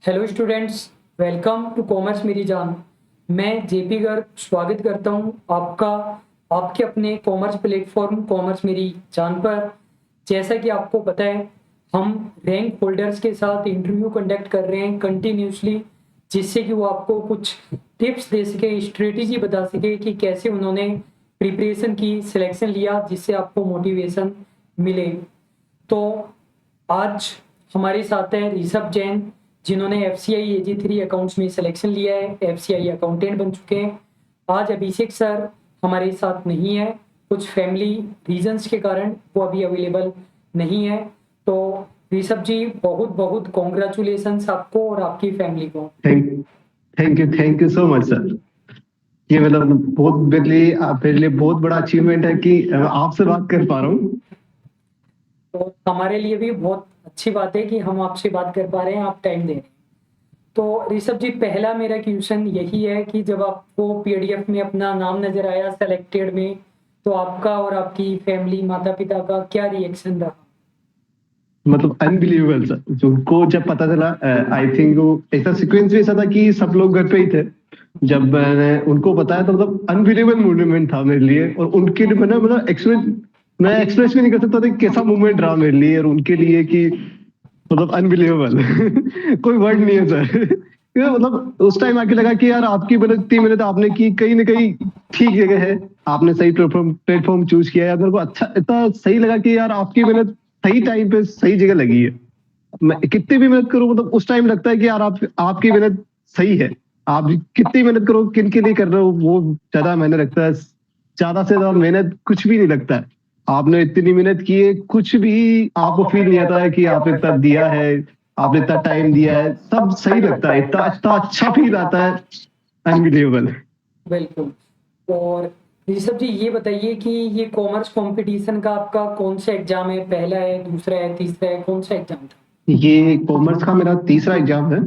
Hello students, welcome to commerce मेरी जान। मैं जेपी गर्ग स्वागत करता हूं आपका आपके अपने कॉमर्स प्लेटफॉर्म कॉमर्स मेरी जान पर। जैसा कि आपको पता है, हम रैंक होल्डर्स के साथ इंटरव्यू कंडक्ट कर रहे हैं कंटिन्यूसली, जिससे कि वो आपको कुछ टिप्स दे सके, स्ट्रेटेजी बता सके कि कैसे उन्होंने प्रिपरेशन की, सिलेक्शन लिया, जिससे आपको मोटिवेशन मिले। तो आज हमारे साथ है ऋषभ जैन, जिन्होंने एफसीआई एजी 3 अकाउंट्स में सिलेक्शन लिया है, एफसीआई अकाउंटेंट बन चुके हैं। आज अभिषेक सर हमारे साथ नहीं है, कुछ फैमिली रीजंस के कारण वो अभी अवेलेबल नहीं है। तो ऋषभ जी, बहुत बहुत कॉन्ग्रेचुलेशंस आपको और आपकी फैमिली को। Thank thank you so much sir. ये मतलब बहुत मेरे लिए बहुत बड़ा अचीवमेंट है कि आपसे बात कर पा रहा हूँ। तो हमारे लिए भी बहुत अच्छी बात है कि हम आपसे बात कर पा रहे हैं, आप टाइम दे रहे हैं। तो ऋषभ जी, पहला मेरा क्वेश्चन यही है कि जब आपको पीडीएफ में अपना नाम नजर आया सेलेक्टेड में, तो आपका और आपकी फैमिली माता पिता का क्या रिएक्शन रहा? मतलब अनबिलीवेबल सर, जो जब पता चला, आई थिंक वो ऐसा सीक्वेंस भी ऐसा था कि सब लोग घर पे ही थे जब मैंने उनको बताया, तो मतलब अनबिलीवेबल मोमेंट था मेरे लिए। और उनके लिए मैं एक्सप्रेस भी नहीं कर सकता था कि कैसा मोमेंट रहा मेरे लिए और उनके लिए, कि मतलब अनबिलीवेबल कोई वर्ड नहीं है सर। मतलब उस टाइम आके लगा कि यार आपकी मेहनत, इतनी मेहनत आपने की, कहीं ना कहीं ठीक जगह है, आपने सही प्लेटफॉर्म चूज किया है। मेरे को अच्छा इतना सही लगा कि यार आपकी मेहनत सही टाइम पे सही जगह लगी है। मैं कितनी भी मेहनत करूं, मतलब उस टाइम लगता है कि यार आपकी मेहनत सही है। आप कितनी मेहनत करो, किन के लिए कर रहे हो, वो ज्यादा मैंने लगता है। ज्यादा से ज्यादा मेहनत कुछ भी नहीं लगता है। आपने इतनी मेहनत की है, कुछ भी आपको फील नहीं आता है कि आपने इतना दिया है, आपने इतना टाइम दिया है, सब सही लगता है, इतना इतना अच्छा फील आता है। अनबिलीवेबल। बिल्कुल। और ऋषभ जी, ये बताइए कि ये कॉमर्स कंपटीशन का आपका कौन सा एग्जाम है? पहला है, दूसरा है, तीसरा है? कौन सा एग्जाम था? ये कॉमर्स का मेरा तीसरा एग्जाम है।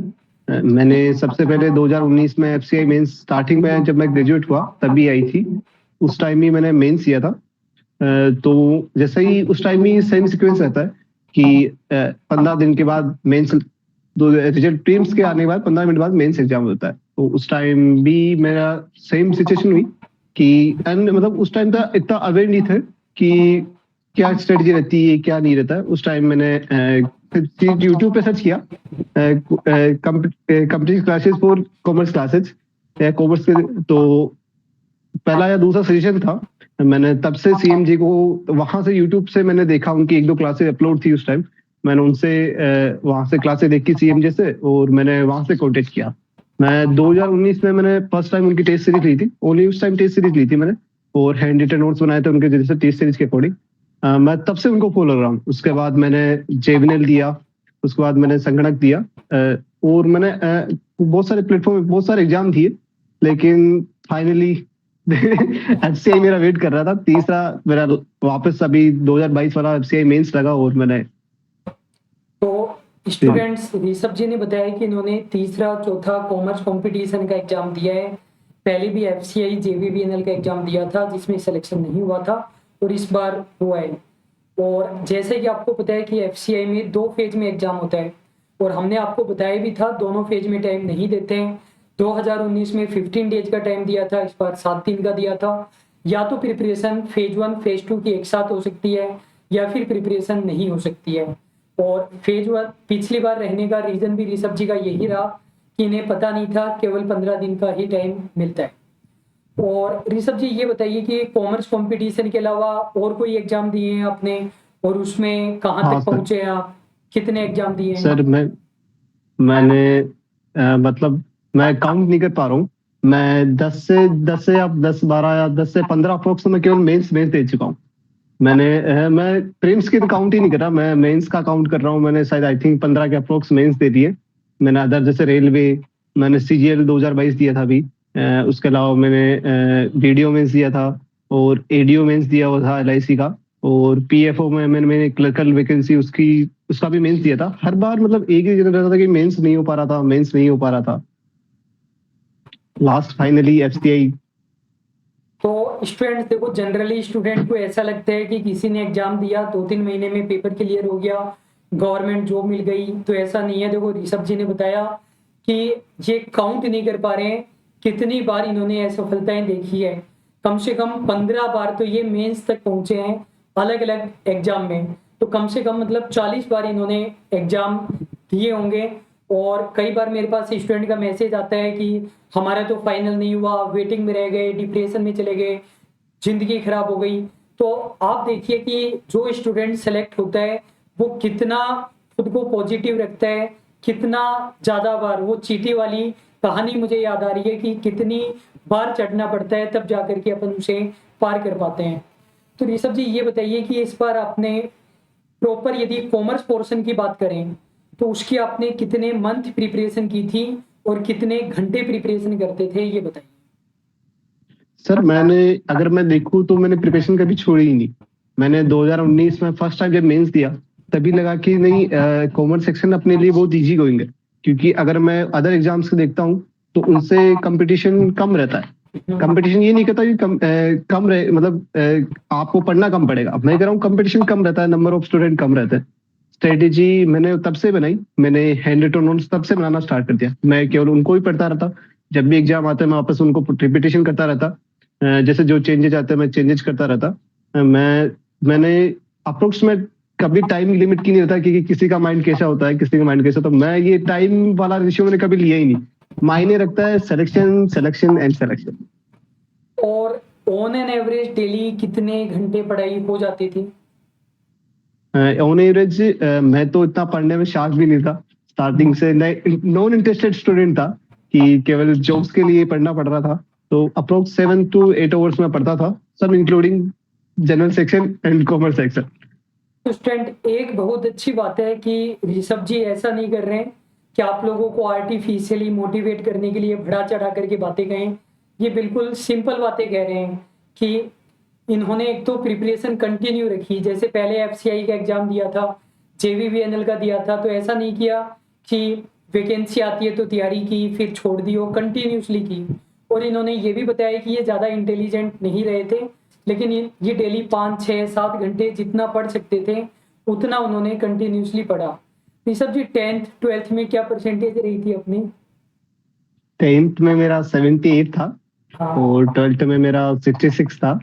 मैंने सबसे पहले 2019 में एफसीआई मेंस, स्टार्टिंग में जब मैं ग्रेजुएट हुआ तभी आई थी। उस टाइम ही मैंने मेंस किया था। तो जैसे ही उस टाइम ही सेम सीक्वेंस रहता है कि 15 दिन के बाद मेंस, दो रिजल्ट टीम्स के आने के बाद 15 मिनट बाद मेंस एग्जाम होता है। तो उस टाइम भी मेरा सेम सिचुएशन हुई कि मतलब उस टाइम था इतना अवेयर नहीं थे कि क्या स्ट्रेटजी रहती है, क्या नहीं रहता है। उस टाइम मैंने यूट्यूब पे सर्च किया computer classes for commerce classes या कॉमर्स के। तो पहला या दूसरा सजेशन था। मैंने तब से सीएम जी को वहां से यूट्यूब से मैंने देखा, उनकी एक दो क्लासेस अपलोड थी उस टाइम। मैंने उनसे वहां से क्लासेस देखी सीएम जी से, और मैंने वहां से कॉन्टेक्ट किया। मैं 2019 में मैंने फर्स्ट टाइम उनकी टेस्ट सीरीज ली थी, ओनली उस टाइम टेस्ट सीरीज ली थी मैंने, और हैंड रिटन नोट्स बनाए थे उनके जैसे टेस्ट सीरीज के अकॉर्डिंग। मैं तब से उनको फॉलो कर रहा हूँ। उसके बाद मैंने जेविनल दिया, उसके बाद मैंने संगणक दिया, और मैंने बहुत सारे प्लेटफॉर्म, बहुत सारे एग्जाम दिए, लेकिन फाइनली एफसीआई मेरा वेट कर रहा था। तीसरा मेरा वापस अभी 2022 वाला एफसीआई मेंस लगा, और मैंने। तो स्टूडेंट्स, ऋषभ जी ने बताया कि इन्होंने तीसरा चौथा कॉमर्स कंपटीशन का एग्जाम दिया है। पहले भी एफसीआई जेवीबीएनएल का एग्जाम दिया था, जिसमें सिलेक्शन नहीं हुआ था, और इस बार हुआ है। और जैसे कि आपको पता है कि एफसीआई में 2 फेज में एग्जाम होता है, और हमने आपको बताया भी था दोनों फेज में टाइम नहीं देते हैं। 2019 में 15 डेज का टाइम दिया था, इस बार 7 दिन का दिया था। या तो प्रिपरेशन फेज 1 फेज 2 की एक साथ हो सकती है, या फिर प्रिपरेशन नहीं हो सकती है। और फेज 1 पिछली बार रहने का रीजन भी ऋषभ जी का यही रहा कि इन्हें पता नहीं था केवल 15 दिन का ही टाइम मिलता है। और ऋषभ जी, ये बताइए कि कॉमर्स कंपटीशन के अलावा और कोई एग्जाम दिए हैं आपने, और उसमें कहाँ हाँ तक सर। पहुंचे हैं आप? कितने एग्जाम दिए हैं? सर मैंने मतलब मैं काउंट नहीं कर पा रहा हूँ। मैं 10 से या 10 12 या 10 से 15 अप्रोक्स तो मैं केवल मेंस मेंस दे चुका हूँ। मैं प्रीलिम्स की तो काउंट ही नहीं कर रहा, मैं मेंस का काउंट कर रहा हूँ। मैंने शायद आई थिंक 15 के अप्रोक्स मेंस दे दिए। मैंने अदर जैसे रेलवे, मैंने सीजीएल 2022 दिया था अभी। उसके अलावा मैंने डीडीओ मेंस दिया था, और एडीओ मेंस दिया हुआ था एलआईसी का। और पीएफओ में मैंने क्लर्कल वैकेंसी उसकी, उसका भी मेंस दिया था। हर बार मतलब एक ही रहता था कि मेंस नहीं हो पा रहा था, मेंस नहीं हो पा रहा था। Last finally FCI. तो स्टूडेंट देखो, जनरली स्टूडेंट को ऐसा लगता है कि किसी ने एग्जाम दिया, 2-3 महीने में पेपर क्लियर हो गया, गवर्नमेंट जॉब मिल गई, तो ऐसा नहीं है। देखो ऋषभ जी ने बताया कि ये काउंट नहीं कर पा रहे हैं कितनी बार इन्होंने असफलताएं देखी है। कम से कम 15 बार तो ये मेंस तक पहुंचे हैं अलग अलग एग्जाम में, तो कम से कम मतलब 40 बार इन्होंने एग्जाम दिए होंगे। और कई बार मेरे पास स्टूडेंट का मैसेज आता है कि हमारा तो फाइनल नहीं हुआ, वेटिंग में रह गए, डिप्रेशन में चले गए, जिंदगी खराब हो गई। तो आप देखिए कि जो स्टूडेंट सेलेक्ट होता है वो कितना खुद को पॉजिटिव रखता है, कितना ज्यादा बार वो चींटी वाली कहानी मुझे याद आ रही है कि कितनी बार चढ़ना पड़ता है तब जाकर के अपन उसे पार कर पाते हैं। तो ऋषभ जी ये बताइए कि इस बार आपने प्रॉपर यदि कॉमर्स पोर्शन की बात करें तो उसकी आपने कितने मंथ प्रिपरेशन की थी और कितने घंटे प्रिपरेशन करते थे, ये बताइए। सर मैंने, अगर मैं देखूं तो मैंने प्रिपरेशन कभी छोड़ी ही नहीं। मैंने 2019 में फर्स्ट टाइम जब मेंस दिया तभी लगा कि नहीं, कॉमर्स सेक्शन अपने लिए बहुत इजी गोइंग है, क्योंकि अगर मैं अदर एग्जाम्स को देखता हूँ तो उनसे कंपटीशन कम रहता है। कंपटीशन ये नहीं कहता कि कम रहे, मतलब आपको पढ़ना कम पड़ेगा। अब मैं कह रहा हूँ कंपटीशन कम रहता है, नंबर ऑफ स्टूडेंट कम रहते हैं। स्ट्रेटेजी मैंने तब से बनाई, मैंने हैंड रिटन नोट्स तब से बनाना स्टार्ट कर दिया। मैं केवल उनको ही पढ़ता रहता, जब भी एग्जाम आता है मैं वापस उनको रिपीटेशन करता रहता। जैसे जो चेंजेस आते हैं मैं चेंजेस करता रहता। मैंने अप्रोक्स में कभी टाइम लिमिट की नहीं रहता, क्योंकि किसी का माइंड कैसा होता है, किसी का माइंड कैसा, तो मैं ये टाइम वाला रेशियो मैंने कभी लिया ही नहीं। मायने रखता है सिलेक्शन, सिलेक्शन एंड सिलेक्शन। और ऑन एन एवरेज डेली कितने घंटे पढ़ाई हो जाती थी? ऑन एवरेज मैं तो इतना पढ़ने में शार्प भी नहीं था स्टार्टिंग से, नॉन इंटरेस्टेड स्टूडेंट था कि केवल जॉब्स के लिए पढ़ना पड़ रहा था। तो अप्रोक्स 7 to 8 आवर्स में पढ़ता था, सब including general section and commerce section. Student, एक बहुत अच्छी बात है कि ऋषभ जी ऐसा नहीं कर रहे हैं कि आप लोगों को आर्टिफिशियली मोटिवेट करने के लिए बढ़ा चढ़ा करके बातें कहें। ये बिल्कुल सिंपल बातें कह रहे हैं कि इन्होंने एक तो प्रिपरेशन कंटिन्यू रखी, जैसे पहले एफसीआई का एग्जाम दिया था, जेवीवीएनएल का दिया था, तो ऐसा नहीं किया कि वैकेंसी आती है तो तैयारी की फिर छोड़ दी, हो कंटिन्यूसली की। और इन्होंने ये भी बताया कि ये ज़्यादा इंटेलिजेंट नहीं रहे थे, लेकिन ये डेली 5 6 7 घंटे जितना पढ़ सकते थे उतना उन्होंने कंटिन्यूसली पढ़ा। ऋषभ जी 10th 12th में क्या परसेंटेज रही थी अपनी? 10th में मेरा 78 था। हाँ। और 12th में मेरा 66 था।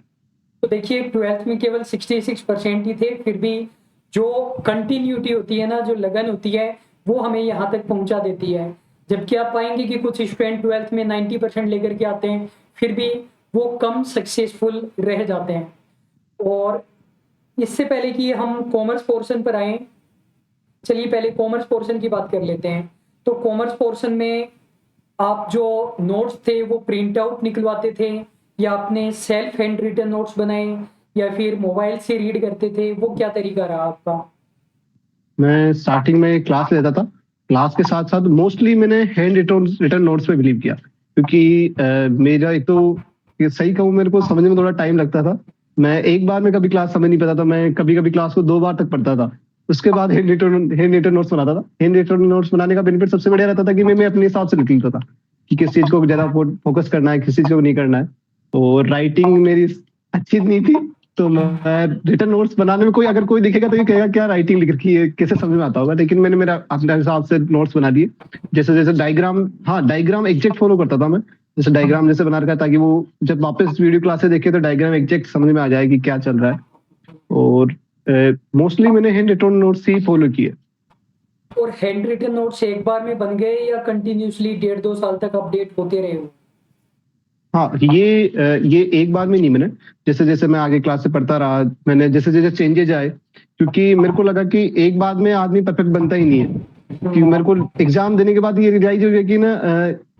तो देखिए 12th में केवल 66% ही थे, फिर भी जो कंटिन्यूटी होती है ना, जो लगन होती है, वो हमें यहाँ तक पहुंचा देती है। जबकि आप पाएंगे कि कुछ स्टूडेंट 12th में 90% लेकर के आते हैं, फिर भी वो कम सक्सेसफुल रह जाते हैं। और इससे पहले कि हम कॉमर्स पोर्शन पर आए, चलिए पहले कॉमर्स पोर्शन की बात कर लेते हैं। तो कॉमर्स पोर्शन में आप जो नोट्स थे वो प्रिंट आउट निकलवाते थे, या आपने सेल्फ हैंड रिटन नोट्स बनाए, या फिर मोबाइल से रीड करते थे, वो क्या तरीका रहा आपका? मैं स्टार्टिंग में क्लास लेता था, क्लास के साथ साथ मोस्टली मैंने हैंड रिटन नोट्स पे बिलीव किया, क्योंकि मेरा एक तो ये सही कहूँ, मेरे को समझने में थोड़ा टाइम लगता था। मैं एक बार में कभी क्लास समझ नहीं पाता था, मैं कभी कभी क्लास को 2 बार तक पढ़ता था। उसके बाद हैंड रिटन नोट्स बनाता था। हैंड रिटन नोट्स बनाने का बेनिफिट सबसे बढ़िया रहता था कि मैं अपने हिसाब से लिख लेता था कि किस चीज को ज्यादा फोकस करना है, किस चीज को नहीं करना है। और राइटिंग मेरी अच्छी नहीं थी, तो मैं रिटन नोट्स बनाने में अगर कोई दिखेगा तो ये कहेगा क्या राइटिंग लिख रखी है, कैसे समझ में आता होगा। लेकिन मैंने मेरा अपने हिसाब से नोट्स बना दिए। जैसे जैसे डायग्राम, हाँ डायग्राम एग्जैक्ट फॉलो करता था मैं। जैसे डायग्राम जैसे बना रखा, ताकि वो जब वापस वीडियो क्लास से देखे तो डायग्राम एग्जैक्ट समझ में आ जाए कि क्या चल रहा है। और मोस्टली मैंने हैंड रिटन नोट्स ही फॉलो किए। और हैंड रिटन नोट्स एक बार में बन गए या कंटिन्यूसली 1.5 2 साल तक अपडेट होते रहे हो? हाँ, ये एक बार में नहीं, मैंने जैसे जैसे मैं आगे क्लास से पढ़ता रहा, मैंने जैसे जैसे चेंजेज आए, क्योंकि मेरे को लगा कि एक बार में आदमी परफेक्ट बनता ही नहीं है। कि मेरे को एग्जाम देने के बाद ये रियलाइज हो गया कि ना,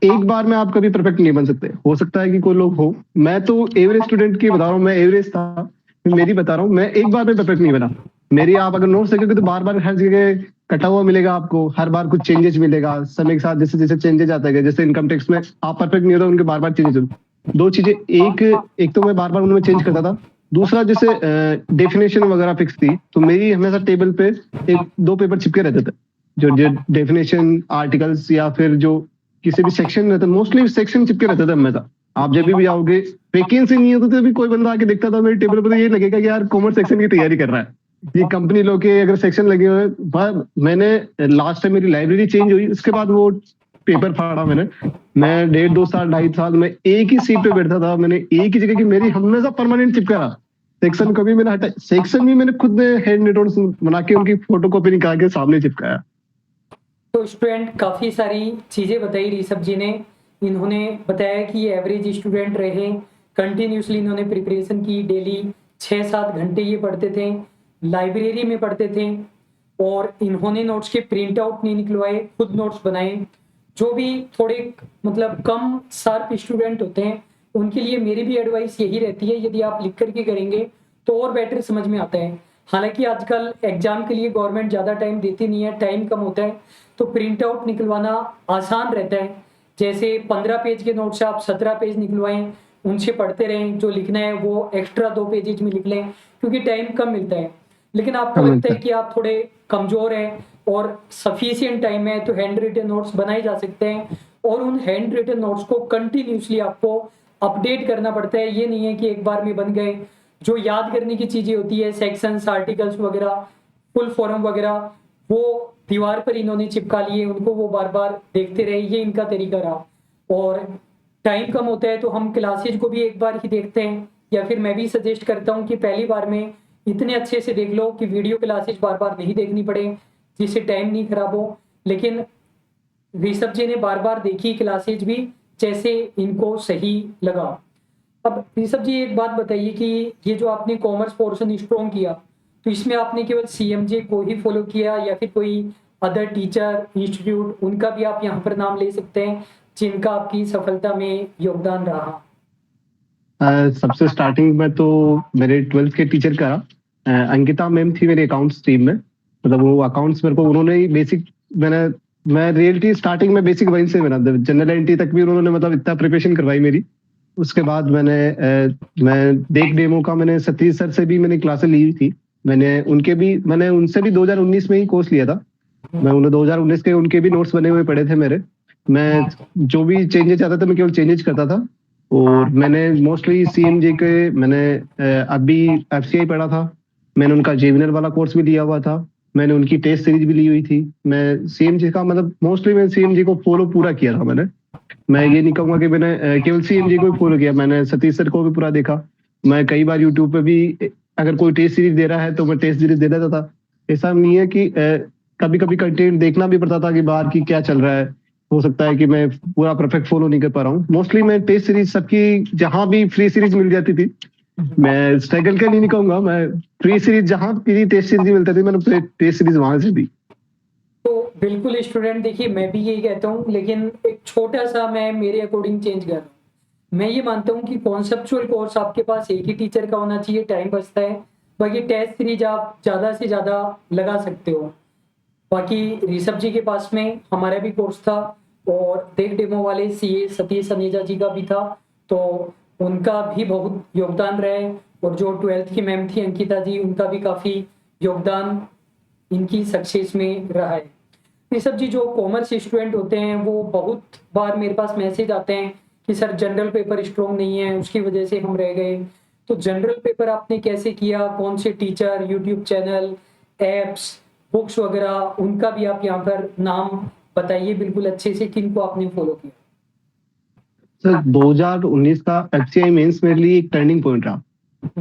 एक बार में आप कभी परफेक्ट नहीं बन सकते। हो सकता है कि कोई लोग हो, मैं तो एवरेज स्टूडेंट की बता रहा हूँ, मैं एवरेज था, मेरी बता रहा हूँ, मैं एक बार में परफेक्ट नहीं बना। मेरी आप अगर नोट्स देखोगे तो बार बार हर जगह कटा हुआ मिलेगा आपको, हर बार कुछ चेंजेस मिलेगा समय के साथ। जैसे जैसे चेंजेस आता है, जैसे इनकम टैक्स में आप परफेक्ट नहीं होता, उनके बार बार चेंजेस। 2 चीजें, एक तो मैं बार बार उनमें चेंज करता था। दूसरा, जैसे डेफिनेशन वगैरह फिक्स थी, तो मेरी हमेशा टेबल पे 1 2 पेपर चिपके रहते थे, जो जो डेफिनेशन आर्टिकल्स या फिर जो किसी भी सेक्शन रहता, मोस्टली सेक्शन चिपके रहते थे हमेशा। आप जब भी आओगे, वैकेंसी नहीं होती तो भी कोई बंदा आके देखता था मेरे टेबल पर, तो ये लगेगा कि यार कॉमर्स सेक्शन की तैयारी कर रहा है। ये कंपनी लोग के अगर सेक्शन लगे हुए मैंने लास्ट टाइम मेरी लाइब्रेरी चेंज हुई, उसके बाद वो पेपर फाड़ा मैंने। मैं 1.5 2 साल 2.5 साल में एक ही सीट पे बैठा था, मैंने एक ही जगह की मेरी हमेशा परमानेंट चिपका रहा। सेक्शन कभी मैंने हटा, सेक्शन भी मैंने खुद हैंड नोट्स बना के उनकी फोटोकॉपी निकाल के सामने चिपकाया। तो स्टूडेंट काफ़ी सारी चीज़ें बताई ऋषभ जी ने। इन्होंने बताया कि ये एवरेज स्टूडेंट रहे, कंटिन्यूसली इन्होंने प्रिपरेशन की, डेली 6-7 घंटे ये पढ़ते थे, लाइब्रेरी में पढ़ते थे और इन्होंने नोट्स के प्रिंट आउट नहीं निकलवाए, खुद नोट्स बनाए। जो भी थोड़े मतलब कम शार्प स्टूडेंट होते हैं उनके लिए मेरी भी एडवाइस यही रहती है, यदि आप लिख करके करेंगे तो और बेटर समझ में आता है। हालांकि आजकल एग्जाम के लिए गवर्नमेंट ज़्यादा टाइम देती नहीं है, टाइम कम होता है, तो प्रिंट आउट निकलवाना आसान रहता है। जैसे 15 पेज के नोट्स आप 17 पेज निकलवाएं, उनसे पढ़ते रहें, जो लिखना है वो एक्स्ट्रा 2 पेजेज में लिख लें, क्योंकि टाइम कम मिलता है। लेकिन आपको हाँ, लगता मिलता है कि आप थोड़े कमज़ोर हैं और सफिशिएंट टाइम है, तो हैंड रिटन नोट्स बनाए जा सकते हैं और उन हैंड रिटन नोट्स को कंटिन्यूसली आपको अपडेट करना पड़ता है। ये नहीं है कि एक बार में बन गए। जो याद करने की चीज़ें होती है, सेक्शंस, आर्टिकल्स वगैरह, फुल फॉर्म वगैरह, वो दीवार पर इन्होंने चिपका लिए, उनको वो बार बार देखते रहे, ये इनका तरीका रहा। और टाइम कम होता है तो हम क्लासेज को भी एक बार ही देखते हैं, या फिर मैं भी सजेस्ट करता हूँ कि पहली बार में इतने अच्छे से देख लो कि वीडियो क्लासेज बार बार नहीं देखनी पड़े, जिससे टाइम नहीं खराब हो। लेकिन ऋषभ जी ने बार बार देखी क्लासेज भी, जैसे इनको सही लगा। अब ऋषभ जी एक बात बताइए कि ये जो आपने कॉमर्स पोर्शन स्ट्रॉन्ग किया, तो इसमें आपने केवल सीएमजे को ही फॉलो किया या फिर कोई अदर टीचर इंस्टीट्यूट उनका भी आप यहाँ पर नाम ले सकते हैं जिनका आपकी सफलता में योगदान रहा? सबसे स्टार्टिंग में तो मेरे 12th के टीचर का अंकिता मैम थी मेरे अकाउंट्स टीम में। मतलब वो अकाउंट्स मेरे को उन्होंने ही बेसिक, मैं रियलिटी स्टार्टिंग में बेसिक वहीं से मेरा जनरल एंट्री तक भी उन्होंने मतलब इतना प्रिपरेशन करवाई मेरी। उसके बाद मैं देख डेमो का मैंने सतीश सर से भी मैंने क्लासेस ली हुई थी। मैंने उनसे भी 2019 में ही कोर्स लिया था। मैं उन्हें 2019 के उनके भी नोट्स बने हुए पड़े थे मेरे। मैं जो भी चेंजेस आता था मैं केवल चेंजेस करता था। और मैंने मोस्टली सीएमजे के मैंने अभी एफसीआई पढ़ा था। मैंने उनका जेविनल वाला कोर्स भी लिया हुआ था। मैंने उनकी टेस्ट सीरीज भी ली हुई थी। मैं सीएमजे का मतलब मोस्टली मैं सीएमजे को फॉलो पूरा किया था मैंने। मैं ये नहीं कहूंगा कि मैंने केवल सीएमजे को ही फॉलो किया, मैंने सतीश सर को भी पूरा देखा। मैं कई बार यूट्यूब पे भी अगर कोई टेस्ट सीरीज दे रहा है तो मैं टेस्ट सीरीज दे देता था। ऐसा नहीं है कि कभी कभी कंटेंट देखना भी पड़ता था कि बाहर की क्या चल रहा है। हो सकता है कि मैं पूरा परफेक्ट फॉलो नहीं कर पा रहा हूँ। मोस्टली मैं टेस्ट सीरीज सबकी जहां भी फ्री सीरीज मिल जाती थी, मैं स्ट्रगल का नहीं कहूंगा, मैं फ्री सीरीज जहां भी टेस्ट सीरीज मिलती थी मैंने टेस्ट सीरीज वहां से दी। तो बिल्कुल स्टूडेंट, देखिए मैं भी यही कहता हूँ, लेकिन एक छोटा सा मैं मेरे अकॉर्डिंग चेंज कर रहा हूँ। मैं ये मानता हूँ कि कॉन्सेप्चुअल कोर्स आपके पास एक ही टीचर का होना चाहिए, टाइम बचता है। बाकी टेस्ट सीरीज आप ज़्यादा से ज़्यादा लगा सकते हो। बाकी ऋषभ जी के पास में हमारा भी कोर्स था और देख डेमो वाले सीए सतीश अनेजा जी का भी था, तो उनका भी बहुत योगदान रहे। और जो 12th की मैम थी अंकिता जी, उनका भी काफ़ी योगदान इनकी सक्सेस में रहा है। ऋषभ जी, जो कॉमर्स स्टूडेंट होते हैं वो बहुत बार मेरे पास मैसेज आते हैं कि सर जनरल पेपर स्ट्रॉन्ग नहीं है, उसकी वजह से हम रह गए। तो जनरल पेपर आपने कैसे किया, कौन से teacher, YouTube channel, apps, books वगैरह, उनका भी आप यहाँ पर नाम बताइए बिल्कुल अच्छे से, किनको आपने फॉलो किया? सर 2019 का एफसीआई मेंस मेरे लिए एक टर्निंग पॉइंट रहा।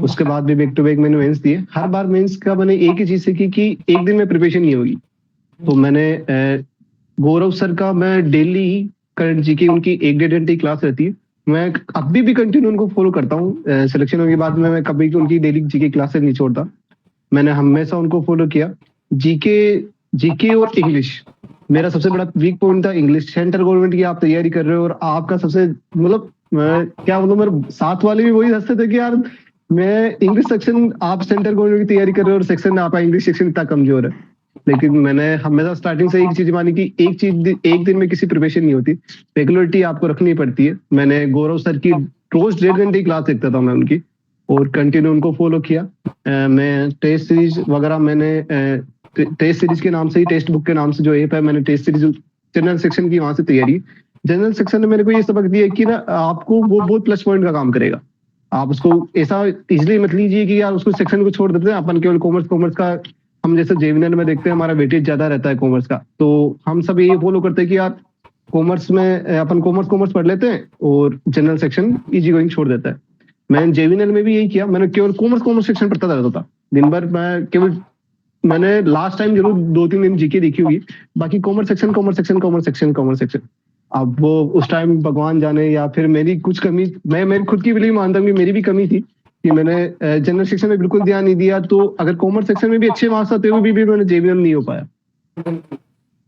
उसके बाद भी बैक टू बैक मैंने मेंस दिए। हर बार मेंस का मैंने एक ही चीज सीखी कि एक दिन में प्रिपरेशन नहीं होगी। तो मैंने गौरव सर का मैं डेली करंट जीके उनकी 1-1.5 घंटे की क्लास रहती है, मैं अभी भी कंटिन्यू उनको फॉलो करता हूँ। सिलेक्शन होने के बाद में मैं कभी उनकी डेली जीके क्लासेस नहीं छोड़ता। मैंने हमेशा उनको फॉलो किया। जीके जीके और इंग्लिश मेरा सबसे बड़ा वीक पॉइंट था। इंग्लिश सेंट्रल गवर्नमेंट की आप तैयारी कर रहे हो और आपका सबसे मतलब मैं क्या बोलूं, मेरे साथ वाले भी वही हंसते थे कि यार मैं इंग्लिश सेक्शन, आप सेंट्रल गवर्नमेंट की तैयारी कर रहे हो और सेक्शन में आपका इंग्लिश सेक्शन इतना कमजोर है। लेकिन मैंने हमेशा स्टार्टिंग से एक चीज मानी कि एक चीज एक दिन में किसी प्रिपरेशन नहीं होती, रेगुलरिटी आपको रखनी पड़ती है। मैंने गौरव सर की रोज 1.5 घंटे की क्लास देखता था मैं उनकी, और कंटिन्यू उनको फॉलो किया। मैं टेस्ट सीरीज वगैरह मैंने टेस्ट सीरीज के नाम से ही, टेस्ट बुक के नाम से जो ऐप है, मैंने टेस्ट सीरीज जनरल सेक्शन की वहां से तैयारी। जनरल सेक्शन ने मेरे को ये सबक दिया कि ना आपको वो बहुत प्लस पॉइंट का काम करेगा। आप उसको ऐसा इजिली मत लीजिए कि यार उसको सेक्शन को छोड़ देते हैं अपन केवल कॉमर्स कॉमर्स का। हम जैसे जेविनर में देखते हैं हमारा वेटेज ज्यादा रहता है कॉमर्स का, तो हम सब यही फॉलो करते हैं कि यार कॉमर्स में अपन कॉमर्स कॉमर्स पढ़ लेते हैं और जनरल सेक्शन इजी गोइंग छोड़ देता है। मैंने जेविनल में भी यही किया, मैंने केवल कॉमर्स कॉमर्स सेक्शन पढ़ता रहता था दिन भर। मैं केवल मैंने लास्ट टाइम जरूर 2-3 दिन जीके देखी होगी, बाकी commerce section commerce section commerce section commerce section. अब वो उस टाइम भगवान जाने या फिर मेरी कुछ कमी, मैं मेरी खुद की भी मानता हूँ कि मेरी भी कमी थी कि मैंने जनरल सेक्शन में बिल्कुल ध्यान नहीं दिया, तो अगर कॉमर्स सेक्शन में भी अच्छे मार्क्स आते हुए भी मैंने जेवीएम नहीं हो पाया। बिल्कुल।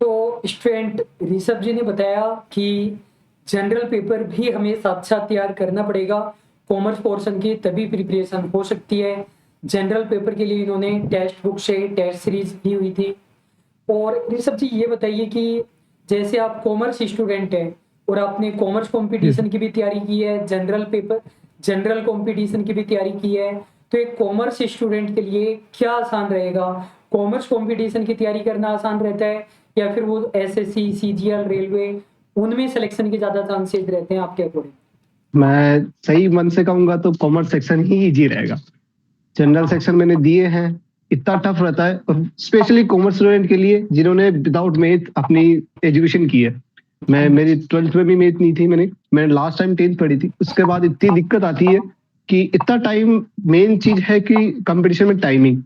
तो स्टूडेंट ऋषभ जी ने बताया कि जनरल पेपर भी हमें साथ साथ तैयार करना पड़ेगा कॉमर्स पोर्शन की, तभी प्रिपरेशन हो सकती है। जनरल पेपर के लिए इन्होंने टेक्स्ट बुक से टेस्ट सीरीज ली हुई थी। और ऋषभ जी ये बताइए कि जैसे आप कॉमर्स स्टूडेंट हैं और आपने कॉमर्स कंपटीशन की भी तैयारी की है, जनरल कंपटीशन की भी तैयारी की है, तो एक कॉमर्स स्टूडेंट के लिए क्या आसान रहेगा? कॉमर्स कंपटीशन की तैयारी करना आसान रहता है या फिर वो एसएससी, सीजीएल, रेलवे उनमें सिलेक्शन के ज्यादा चांसेस रहते हैं आपके अकॉर्डिंग? मैं सही मन से कहूंगा तो कॉमर्स सेक्शन ही इजी रहेगा। जनरल सेक्शन मैंने दिए हैं, इतना टफ रहता है, और स्पेशली कॉमर्स स्टूडेंट के लिए जिन्होंने विदाउट मैथ अपनी एजुकेशन की है। मेरी 12th में भी मैथ नहीं थी, मैंने लास्ट टाइम 10th पढ़ी थी, उसके बाद इतनी दिक्कत आती है कि इतना टाइम, मेन चीज है कि कंपटीशन में टाइमिंग,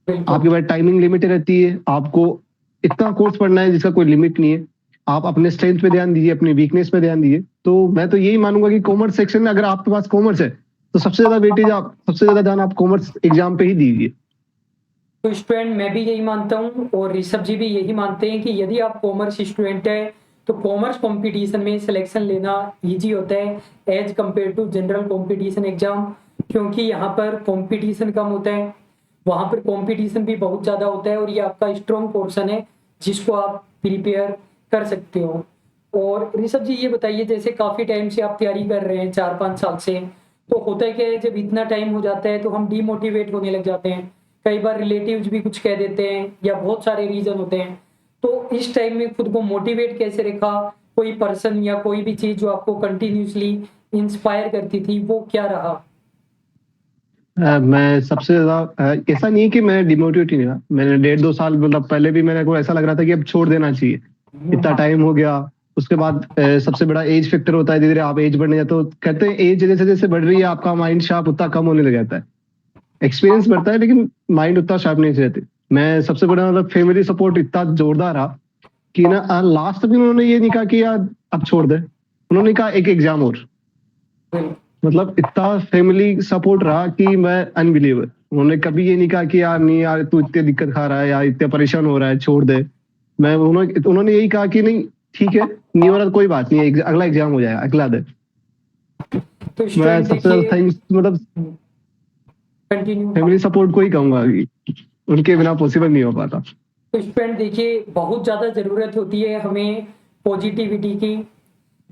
आपके पास टाइमिंग लिमिट रहती है। आपको इतना कोर्स पढ़ना है जिसका कोई लिमिट नहीं है। आप अपने स्ट्रेंथ पे ध्यान दीजिए, अपनी वीकनेस पे ध्यान दीजिए। तो मैं तो यही मानूंगा कि कॉमर्स सेक्शन में अगर आपके पास कॉमर्स है तो सबसे ज्यादा ध्यान आप कॉमर्स एग्जाम पे ही दीजिए। तो स्टूडेंट मैं भी यही मानता हूँ और ऋषभ जी भी यही मानते हैं कि यदि आप कॉमर्स स्टूडेंट है तो कॉमर्स कंपटीशन में सिलेक्शन लेना इजी होता है as compare to general competition exam, क्योंकि यहाँ पर कंपटीशन कम होता है, वहाँ पर कंपटीशन भी बहुत ज़्यादा होता है और ये आपका स्ट्रॉन्ग पोर्शन है जिसको आप प्रिपेयर कर सकते हो। और ऋषभ जी ये बताइए, जैसे काफ़ी टाइम से आप तैयारी कर रहे हैं, 4-5 साल से, तो होता है क्या है, जब इतना टाइम हो जाता है तो हम डीमोटिवेट होने लग जाते हैं। कई बार रिलेटिव्स भी कुछ कह देते हैं या बहुत सारे रीजन होते हैं। तो इस टाइम में खुद को मोटिवेट कैसे रखा? कोई पर्सन या कोई भी चीज जो आपको कंटिन्यूसली इंस्पायर करती थी, वो क्या रहा? मैं सबसे ज्यादा ऐसा नहीं है कि मैं डिमोटिवेट ही नहीं रहा। मैंने 1.5-2 साल मतलब पहले भी मेरे को ऐसा लग रहा था कि अब छोड़ देना चाहिए, इतना टाइम हो गया। उसके बाद सबसे बड़ा एज फैक्टर होता है, धीरे धीरे आप एज बढ़ने जाते हो, कहते हैं एज जैसे जैसे बढ़ रही है आपका माइंड शार्प उतना कम होने लग जाता है। एक्सपीरियंस बढ़ता है लेकिन माइंड उतना शार्प नहीं रहती। मैं सबसे बड़ा मतलब फैमिली सपोर्ट इतना जोरदार रहा कि ना लास्ट तक उन्होंने ये नहीं कहा कि यार अब छोड़ दे, उन्होंने कहा एक एग्जाम और। मतलब इतना फैमिली सपोर्ट रहा कि मैं अनबिलीवर। उन्होंने कभी ये नहीं कहा कि यार नहीं यार तू इतनी दिक्कत खा रहा है यार, इतने परेशान हो रहा है, छोड़ दे। उन्होंने यही कहा कि नहीं ठीक है, नहीं हो रहा तो कोई बात नहीं है, अगला एग्जाम हो जाएगा, अगला दे। तो मैं स्टूडेंट सबसे ज्यादा देखिए, थैंक्स मतलब कंटिन्यू। फैमिली सपोर्ट को ही कहूंगा कि उनके बिना पॉसिबल नहीं हो पाता। तो स्टूडेंट देखिए, बहुत ज़्यादा ज़रूरत होती है हमें पॉजिटिविटी की।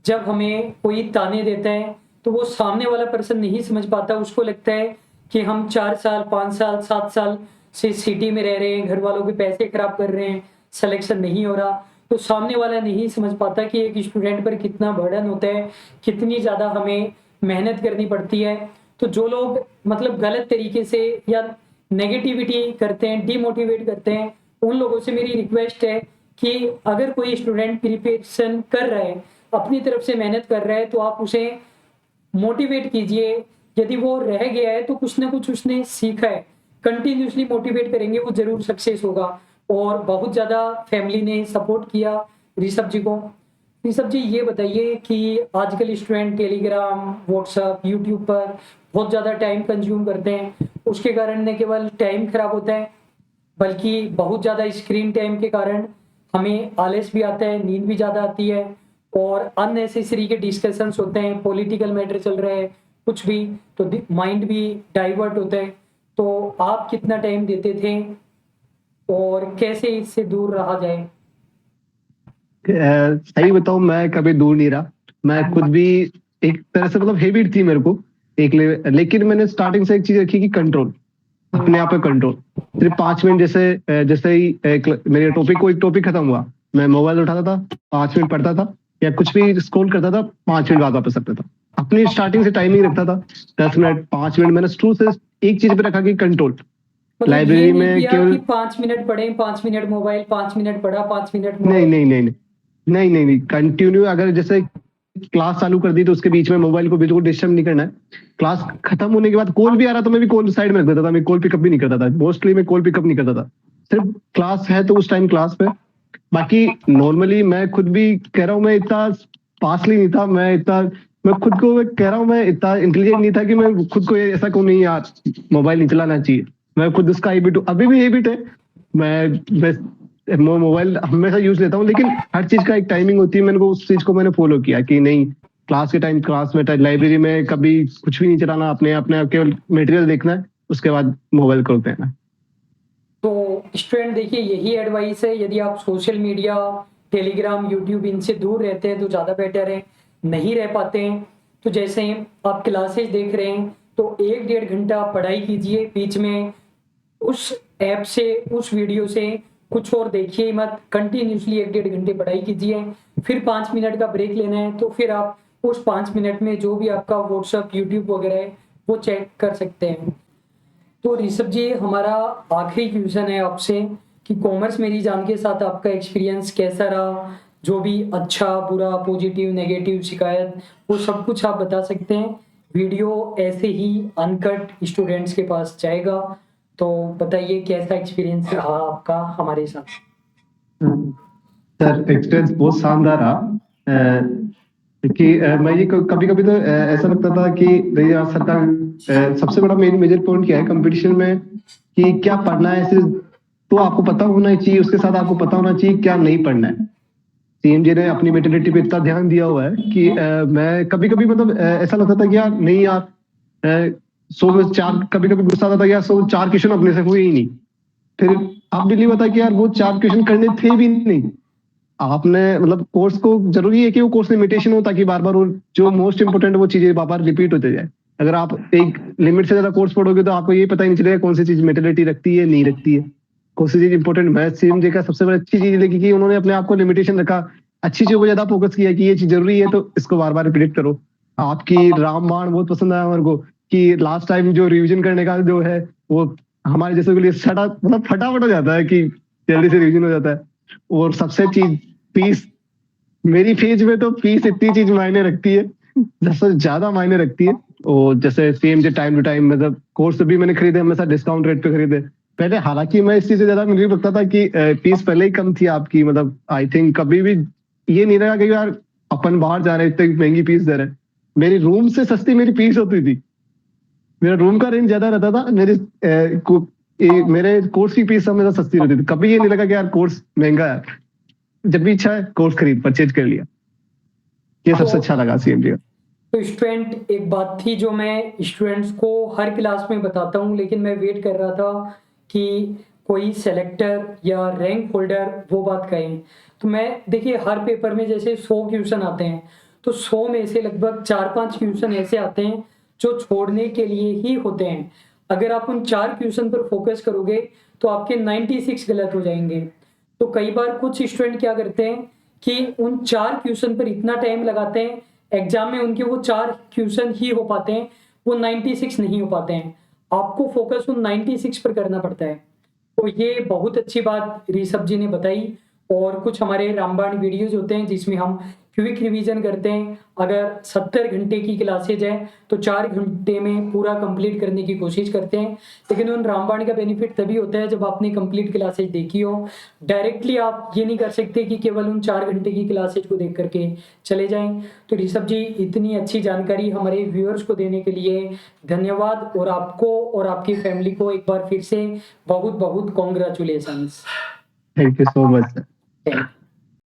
जब हमें कोई ताने देता है तो वो सामने वाला पर्सन नहीं समझ पाता, उसको लगता है कि हम 4 साल, 5 साल, 7 साल से सिटी में रह रहे हैं, घर वालों के पैसे खराब कर रहे हैं, सिलेक्शन नहीं हो रहा। तो सामने वाला नहीं समझ पाता कि एक स्टूडेंट पर कितना बर्डन होता है, कितनी ज़्यादा हमें मेहनत करनी पड़ती है। तो जो लोग मतलब गलत तरीके से या नेगेटिविटी करते हैं, डिमोटिवेट करते हैं, उन लोगों से मेरी रिक्वेस्ट है कि अगर कोई स्टूडेंट प्रिपरेशन कर रहा है, अपनी तरफ से मेहनत कर रहा है, तो आप उसे मोटिवेट कीजिए। यदि वो रह गया है तो कुछ ना कुछ उसने सीखा है, कंटिन्यूसली मोटिवेट करेंगे, वो जरूर सक्सेस होगा। और बहुत ज़्यादा फैमिली ने सपोर्ट किया ऋषभ जी को। ऋषभ जी ये बताइए कि आजकल स्टूडेंट टेलीग्राम, व्हाट्सएप, यूट्यूब पर बहुत ज़्यादा टाइम कंज्यूम करते हैं, उसके कारण न केवल टाइम खराब होता है बल्कि बहुत ज़्यादा स्क्रीन टाइम के कारण हमें आलस भी आता है, नींद भी ज़्यादा आती है और अननेसेसरी के डिस्कशंस होते हैं, पॉलिटिकल मैटर चल रहा है कुछ भी, तो माइंड भी डाइवर्ट होता है। तो आप कितना टाइम देते थे और कैसे इससे दूर रहा जाए? सही बताऊं मैं कभी दूर नहीं रहा। मैं खुद भी एक तरह से मतलब हैबिट थी मेरे को लेकिन मैंने स्टार्टिंग से एक चीज रखी कि कंट्रोल, अपने आप पे कंट्रोल। सिर्फ 5 मिनट जैसे ही मेरे एक टॉपिक खत्म हुआ, मैं मोबाइल उठाता था, 5 मिनट पढ़ता था या कुछ भी स्क्रॉल करता था, 5 मिनट बाद वापस रखता था। अपनी स्टार्टिंग से टाइमिंग रखता था 10 मिनट 5 मिनट, मैंने शुरू से एक चीज पे रखा कि कंट्रोल। मतलब ये लाइब्रेरी नहीं में किया केवल कि 5 मिनट पढ़े, 5 मिनट मोबाइल, 5 मिनट पढ़ा, 5 मिनट नहीं मोबाइल। नहीं नहीं नहीं नहीं नहीं नहीं कंटिन्यू, अगर जैसे क्लास चालू कर दी तो उसके बीच में मोबाइल को बिल्कुल डिस्टर्ब नहीं करना है। क्लास खत्म होने के बाद कॉल भी आ रहा तो मैं भी कॉल साइड में रख देता था, मैं कॉल पिकअप भी नहीं करता था, मोस्टली मैं कॉल पिकअप नहीं करता था। सिर्फ क्लास है तो उस टाइम क्लास पे, बाकी नॉर्मली मैं खुद भी कह रहा हूँ मैं इतना पासली नहीं था, मैं खुद को मैं कह रहा हूँ मैं इतना इंटेलिजेंट नहीं था कि मैं खुद को ऐसा कहूँ नहीं यार मोबाइल नहीं चलाना चाहिए। मैं खुद उसका हैबिट हूँ, अभी भी हैबिट है। मैं मोबाइल हमेशा यूज लेता हूँ, लेकिन हर चीज का एक टाइमिंग होती है। मैंने को उस चीज को मैंने फॉलो किया कि नहीं, क्लास के टाइम क्लास में, लाइब्रेरी में कभी कुछ भी नहीं चलाना, अपने अपने केवल मटेरियल देखना है, उसके बाद मोबाइल खोलते हैं। तो स्टूडेंट देखिए, यही एडवाइस है, यदि आप सोशल मीडिया, टेलीग्राम, यूट्यूब इनसे दूर रहते हैं तो ज़्यादा बेटर है। नहीं रह पाते हैं तो जैसे आप क्लासेस देख रहे हैं तो 1-1.5 घंटा पढ़ाई कीजिए, बीच में उस ऐप से, उस वीडियो से कुछ और देखिए मत, कंटिन्यूसली 1-1.5 घंटे पढ़ाई कीजिए। फिर 5 मिनट का ब्रेक लेना है तो फिर आप उस 5 मिनट में जो भी आपका व्हाट्सअप, यूट्यूब वगैरह है वो चेक कर सकते हैं। तो ऋषभ जी, हमारा आखिरी क्वेश्चन है आपसे कि कॉमर्स मेरी जान के साथ आपका एक्सपीरियंस कैसा रहा, जो भी अच्छा बुरा, पॉजिटिव नेगेटिव, शिकायत, वो सब कुछ आप बता सकते हैं। वीडियो ऐसे ही अनकट स्टूडेंट्स के पास जाएगा, तो बताइए कैसा एक्सपीरियंस रहा आपका हमारे साथ। सर एक्सपीरियंस बहुत शानदार रहा। कि मैं ये कभी कभी तो ऐसा लगता था कि भाई यार सरकार, सबसे बड़ा मेन मेजर पॉइंट क्या है कंपटीशन में, कि क्या पढ़ना है सिर्फ तो आपको पता होना चाहिए, उसके साथ आपको पता होना चाहिए क्या नहीं पढ़ना है। सीएमजी ने अपनी मेंटेलिटी पे इतना ध्यान दिया हुआ है कि मैं कभी कभी मतलब ऐसा लगता था कि यार नहीं यार, 100 में 4, कभी कभी गुस्सा आता था कि यार 104 क्वेश्चन अपने से हुए ही नहीं। फिर आप बिलीव होता कि यार वो 4 क्वेश्चन करने थे भी नहीं। आपने मतलब कोर्स को जरूरी है कि वो कोर्स लिमिटेशन हो, ताकि बार बार वो जो मोस्ट इंपोर्टेंट वो चीजें बार बार रिपीट होते जाए। अगर आप एक लिमिट से ज्यादा कोर्स पढ़ोगे तो आपको ये पता ही नहीं चलेगा कौन सी चीज मेटेलिटी रखती है नहीं रखती है, कौन सी चीज इंपॉर्टेंट। मैं सीएमजे का सबसे बड़ी अच्छी चीज लगी कि उन्होंने अपने आप को लिमिटेशन रखा, अच्छी चीजों को ज्यादा फोकस किया कि ये चीज जरूरी है तो इसको बार बार रिपीट करो। आपकी रामबाण बहुत पसंद आया मेरे को, कि लास्ट टाइम जो रिविजन करने का जो है वो हमारे जैसे के लिए सटा मतलब फटाफट हो जाता है कि जल्दी से रिविजन हो जाता है। और सबसे चीज फीस, मेरी फीस में तो फीस इतनी चीज मायने रखती है, सबसे ज्यादा मायने रखती है। और जैसे सेम जो टाइम टू टाइम मतलब कोर्स भी मैंने खरीदे हमेशा डिस्काउंट रेट पे खरीदे पहले, हालांकि मैं इस चीज से ज्यादा बिलीव रखता था कि फीस पहले ही कम थी आपकी, मतलब आई थिंक कभी भी ये नहीं रहा कि यार अपन बाहर जा रहे हैं इतनी महंगी फीस दे रहे हैं। मेरी रूम से सस्ती मेरी फीस होती थी, मेरा रूम का रेंज ज्यादा रहता था, मेरे कोर्स की फीस हमेशा सस्ती रहती थी। कभी ये नहीं लगा कि यार कोर्स महंगा है, जब भी इच्छा है कोर्स खरीद परचेज कर लिया। ये सबसे अच्छा लगा सीएमजी का। तो स्टूडेंट, एक बात थी जो मैं स्टूडेंट्स को हर क्लास में बताता हूँ, लेकिन मैं वेट कर रहा था कि कोई सेलेक्टर या रैंक होल्डर वो बात कहें। तो मैं देखिए, हर पेपर में जैसे 100 क्वेश्चन आते हैं तो 100 में से लगभग 4-5 क्वेश्चन ऐसे आते हैं जो छोड़ने के लिए ही होते हैं। अगर आप उन 4 क्वेश्चन पर फोकस करोगे तो आपके 96 गलत हो जाएंगे। तो कई बार कुछ स्टूडेंट क्या करते हैं कि उन 4 क्वेश्चन पर इतना टाइम लगाते हैं, एग्जाम में उनके वो 4 क्वेश्चन ही हो पाते हैं, वो 96 नहीं हो पाते हैं। आपको फोकस उन 96 पर करना पड़ता है। तो ये बहुत अच्छी बात ऋषभ जी ने बताई। और कुछ हमारे रामबाण वीडियोज होते हैं जिसमें हम क्विक रिवीजन करते हैं। अगर 70 घंटे की क्लासेज है तो 4 घंटे में पूरा कंप्लीट करने की कोशिश करते हैं। लेकिन उन रामबाण का बेनिफिट तभी होता है जब आपने कंप्लीट क्लासेज देखी हो। डायरेक्टली आप ये नहीं कर सकते कि केवल उन 4 घंटे की क्लासेज को देख करके चले जाएं। तो ऋषभ जी, इतनी अच्छी जानकारी हमारे व्यूअर्स को देने के लिए धन्यवाद, और आपको और आपकी फैमिली को एक बार फिर से बहुत बहुत congratulations. Thank you so much sir. Thank you.